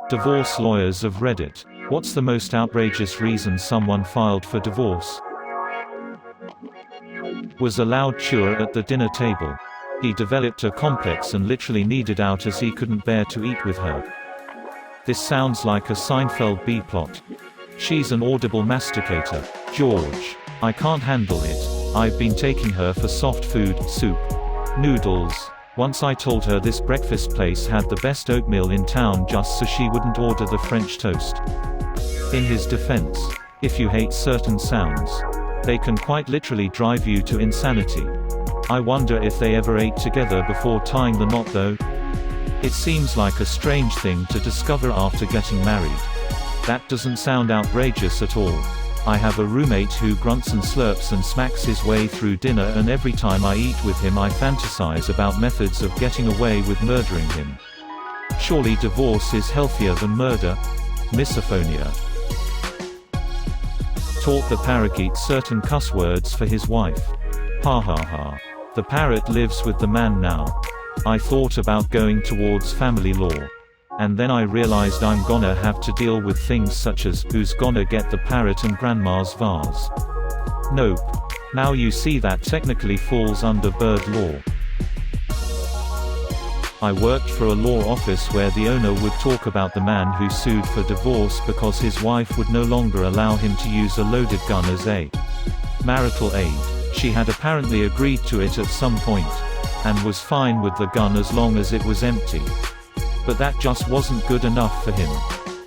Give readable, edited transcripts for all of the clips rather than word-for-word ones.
Divorce lawyers of Reddit. What's the most outrageous reason someone filed for divorce? Was a loud chewer at the dinner table. He developed a complex and literally needed out as he couldn't bear to eat with her. This sounds like a Seinfeld B-plot. She's an audible masticator. George. I can't handle it. I've been taking her for soft food, soup, noodles. Once I told her this breakfast place had the best oatmeal in town just so she wouldn't order the French toast. In his defense, if you hate certain sounds, they can quite literally drive you to insanity. I wonder if they ever ate together before tying the knot though. It seems like a strange thing to discover after getting married. That doesn't sound outrageous at all. I have a roommate who grunts and slurps and smacks his way through dinner, and every time I eat with him I fantasize about methods of getting away with murdering him. Surely divorce is healthier than murder? Misophonia. Taught the parakeet certain cuss words for his wife. Ha ha ha. The parrot lives with the man now. I thought about going towards family law. And then I realized I'm gonna have to deal with things such as, who's gonna get the parrot and grandma's vase? Nope. Now you see that technically falls under bird law. I worked for a law office where the owner would talk about the man who sued for divorce because his wife would no longer allow him to use a loaded gun as a marital aid. She had apparently agreed to it at some point, and was fine with the gun as long as it was empty. But that just wasn't good enough for him.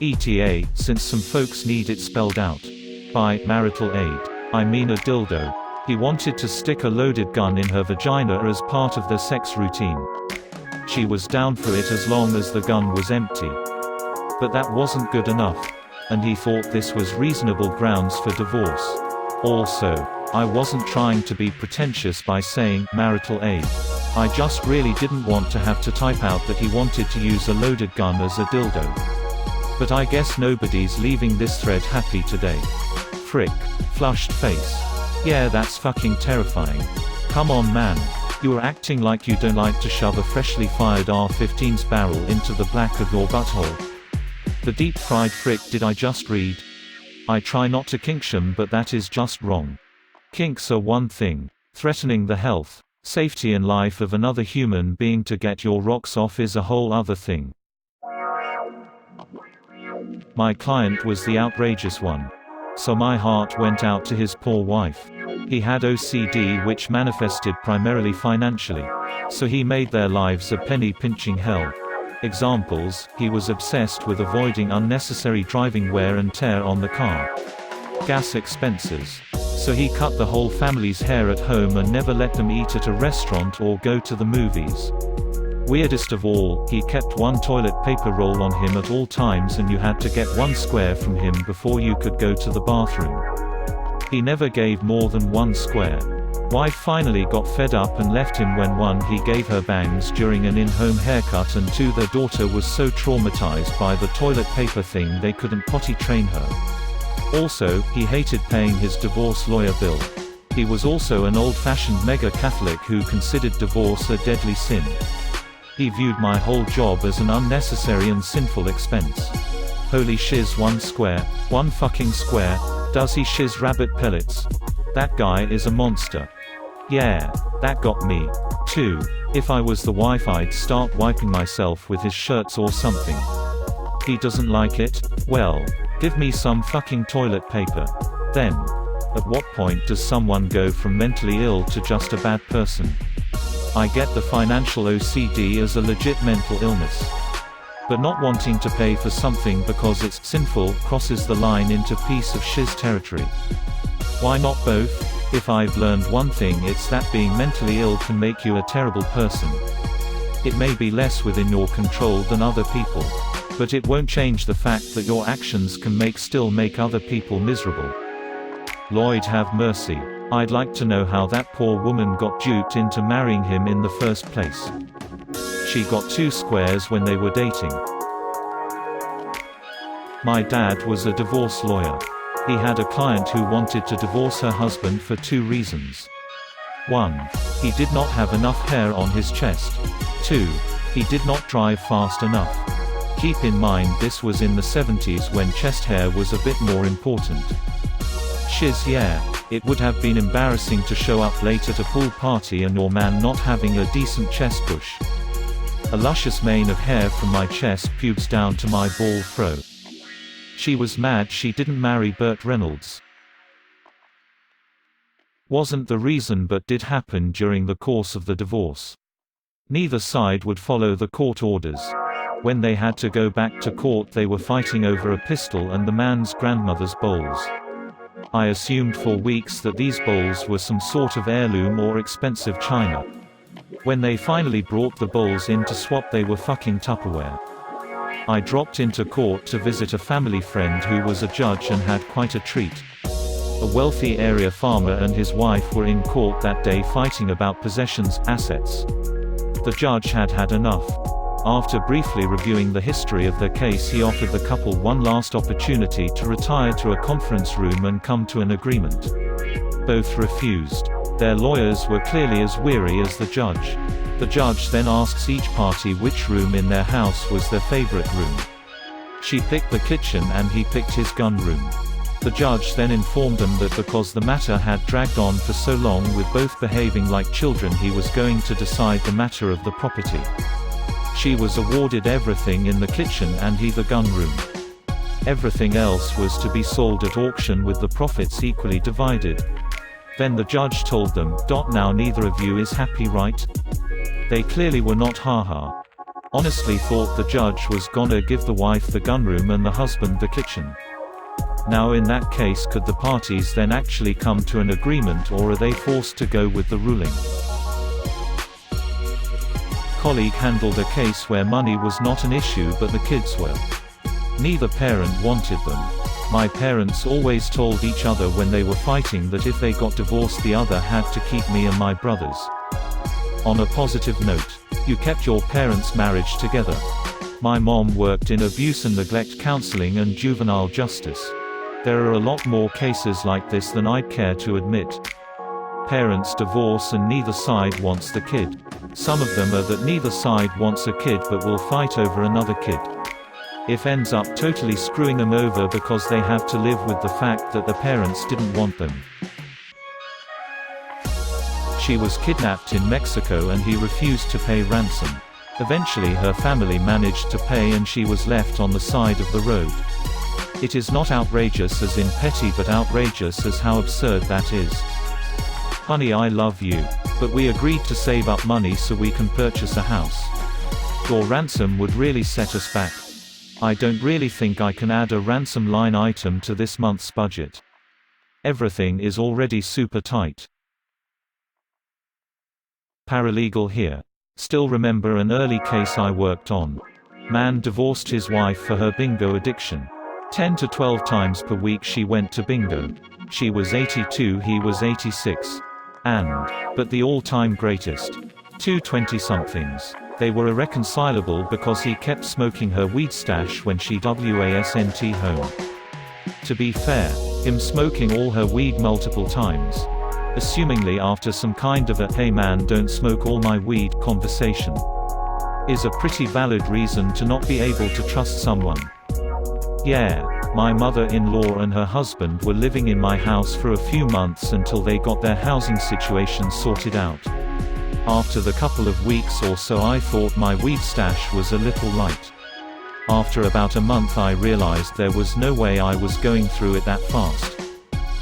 ETA, since some folks need it spelled out. By marital aid, I mean a dildo. He wanted to stick a loaded gun in her vagina as part of their sex routine. She was down for it as long as the gun was empty. But that wasn't good enough, and he thought this was reasonable grounds for divorce. Also, I wasn't trying to be pretentious by saying marital aid. I just really didn't want to have to type out that he wanted to use a loaded gun as a dildo. But I guess nobody's leaving this thread happy today. Frick. Flushed face. Yeah, that's fucking terrifying. Come on man. You're acting like you don't like to shove a freshly fired AR-15's barrel into the back of your butthole. The deep fried frick did I just read? I try not to kink shame, but that is just wrong. Kinks are one thing. Threatening the health, safety and life of another human being to get your rocks off is a whole other thing. My client was the outrageous one. So my heart went out to his poor wife. He had OCD, which manifested primarily financially. So he made their lives a penny-pinching hell. Examples: he was obsessed with avoiding unnecessary driving wear and tear on the car. Gas expenses. So he cut the whole family's hair at home and never let them eat at a restaurant or go to the movies. Weirdest of all, he kept one toilet paper roll on him at all times, and you had to get one square from him before you could go to the bathroom. He never gave more than one square. Wife finally got fed up and left him when 1. He gave her bangs during an in-home haircut, and 2. Their daughter was so traumatized by the toilet paper thing they couldn't potty train her. Also, he hated paying his divorce lawyer bill. He was also an old-fashioned mega-Catholic who considered divorce a deadly sin. He viewed my whole job as an unnecessary and sinful expense. Holy shiz, 1 square, 1 fucking square. Does he shiz rabbit pellets? That guy is a monster. Yeah, that got me. 2. If I was the wife, I'd start wiping myself with his shirts or something. He doesn't like it? Well, give me some fucking toilet paper. Then, at what point does someone go from mentally ill to just a bad person? I get the financial OCD as a legit mental illness. But not wanting to pay for something because it's sinful crosses the line into piece of shiz territory. Why not both? If I've learned one thing, it's that being mentally ill can make you a terrible person. It may be less within your control than other people, but it won't change the fact that your actions can still make other people miserable. Lord have mercy. I'd like to know how that poor woman got duped into marrying him in the first place. She got 2 squares when they were dating. My dad was a divorce lawyer. He had a client who wanted to divorce her husband for 2 reasons. 1. He did not have enough hair on his chest. 2. He did not drive fast enough. Keep in mind this was in the 70s when chest hair was a bit more important. Shiz yeah, it would have been embarrassing to show up late at a pool party and your man not having a decent chest bush. A luscious mane of hair from my chest pubes down to my bald fro. She was mad she didn't marry Burt Reynolds. Wasn't the reason but did happen during the course of the divorce. Neither side would follow the court orders. When they had to go back to court they were fighting over a pistol and the man's grandmother's bowls. I assumed for weeks that these bowls were some sort of heirloom or expensive china. When they finally brought the bowls in to swap they were fucking Tupperware. I dropped into court to visit a family friend who was a judge and had quite a treat. A wealthy area farmer and his wife were in court that day fighting about possessions, assets. The judge had had enough. After briefly reviewing the history of their case he offered the couple one last opportunity to retire to a conference room and come to an agreement. Both refused. Their lawyers were clearly as weary as the judge. The judge then asks each party which room in their house was their favorite room. She picked the kitchen and he picked his gun room. The judge then informed them that because the matter had dragged on for so long with both behaving like children he was going to decide the matter of the property. She was awarded everything in the kitchen and he the gun room. Everything else was to be sold at auction with the profits equally divided. Then the judge told them, "Now neither of you is happy, right?" They clearly were not. Haha. Honestly thought the judge was gonna give the wife the gun room and the husband the kitchen. Now in that case could the parties then actually come to an agreement or are they forced to go with the ruling? Colleague handled a case where money was not an issue but the kids were. Neither parent wanted them. My parents always told each other when they were fighting that if they got divorced the other had to keep me and my brothers. On a positive note, you kept your parents' marriage together. My mom worked in abuse and neglect counseling and juvenile justice. There are a lot more cases like this than I'd care to admit. Parents divorce and neither side wants the kid. Some of them are that neither side wants a kid but will fight over another kid. If ends up totally screwing them over because they have to live with the fact that the parents didn't want them. She was kidnapped in Mexico and he refused to pay ransom. Eventually her family managed to pay and she was left on the side of the road. It is not outrageous as in petty but outrageous as how absurd that is. Honey, I love you. But we agreed to save up money so we can purchase a house. Your ransom would really set us back. I don't really think I can add a ransom line item to this month's budget. Everything is already super tight. Paralegal here. Still remember an early case I worked on. Man divorced his wife for her bingo addiction. 10 to 12 times per week she went to bingo. She was 82, he was 86. But the all-time greatest. Two 20-somethings. They were irreconcilable because he kept smoking her weed stash when she wasn't home. To be fair, him smoking all her weed multiple times. Assumingly after some kind of a "hey man don't smoke all my weed" conversation. Is a pretty valid reason to not be able to trust someone. Yeah, my mother-in-law and her husband were living in my house for a few months until they got their housing situation sorted out. After the couple of weeks or so I thought my weed stash was a little light. After about a month I realized there was no way I was going through it that fast.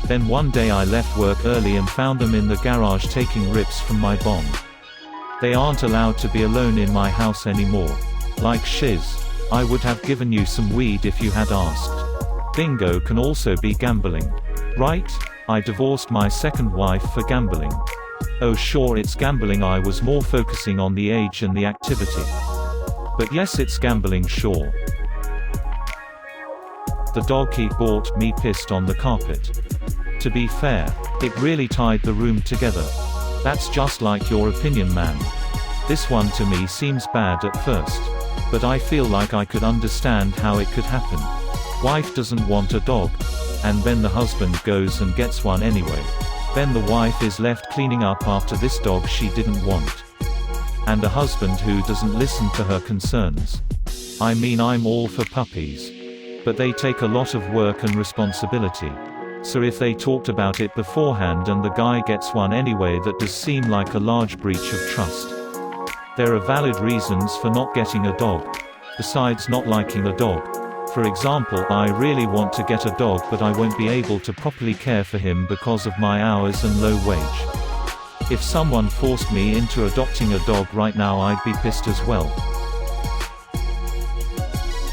Then one day I left work early and found them in the garage taking rips from my bong. They aren't allowed to be alone in my house anymore. Like shiz. I would have given you some weed if you had asked. Bingo can also be gambling. Right? I divorced my second wife for gambling. Oh sure it's gambling, I was more focusing on the age and the activity. But yes it's gambling, sure. The dog he bought me pissed on the carpet. To be fair, it really tied the room together. That's just like your opinion, man. This one to me seems bad at first. But I feel like I could understand how it could happen. Wife doesn't want a dog. And then the husband goes and gets one anyway. Then the wife is left cleaning up after this dog she didn't want. And a husband who doesn't listen to her concerns. I mean, I'm all for puppies. But they take a lot of work and responsibility. So if they talked about it beforehand and the guy gets one anyway, that does seem like a large breach of trust. There are valid reasons for not getting a dog. Besides not liking a dog. For example, I really want to get a dog, but I won't be able to properly care for him because of my hours and low wage. If someone forced me into adopting a dog right now, I'd be pissed as well.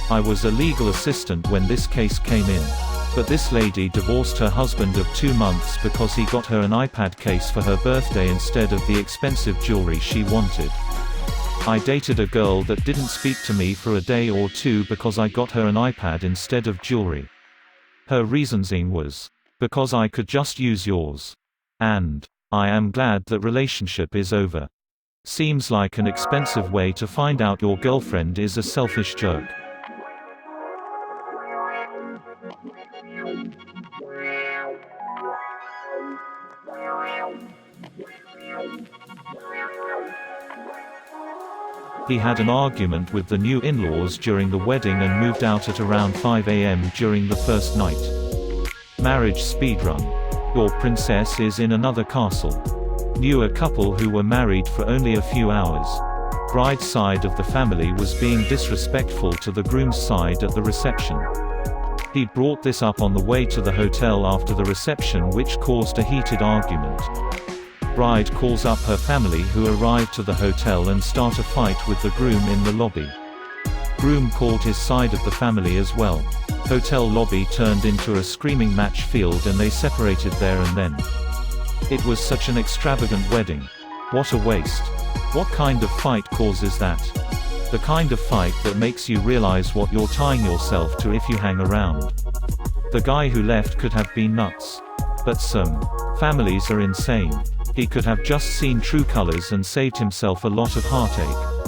I was a legal assistant when this case came in. But this lady divorced her husband of 2 months because he got her an iPad case for her birthday instead of the expensive jewelry she wanted. I dated a girl that didn't speak to me for a day or two because I got her an iPad instead of jewelry. Her reasoning was, because I could just use yours. And, I am glad that relationship is over. Seems like an expensive way to find out your girlfriend is a selfish jerk. He had an argument with the new in-laws during the wedding and moved out at around 5 AM during the first night. Marriage speedrun. Your princess is in another castle. Knew a couple who were married for only a few hours. Bride's side of the family was being disrespectful to the groom's side at the reception. He brought this up on the way to the hotel after the reception, which caused a heated argument. Bride calls up her family, who arrive to the hotel and start a fight with the groom in the lobby. Groom called his side of the family as well. Hotel lobby turned into a screaming match field and they separated there and then. It was such an extravagant wedding. What a waste. What kind of fight causes that? The kind of fight that makes you realize what you're tying yourself to if you hang around. The guy who left could have been nuts. But some families are insane. He could have just seen true colors and saved himself a lot of heartache.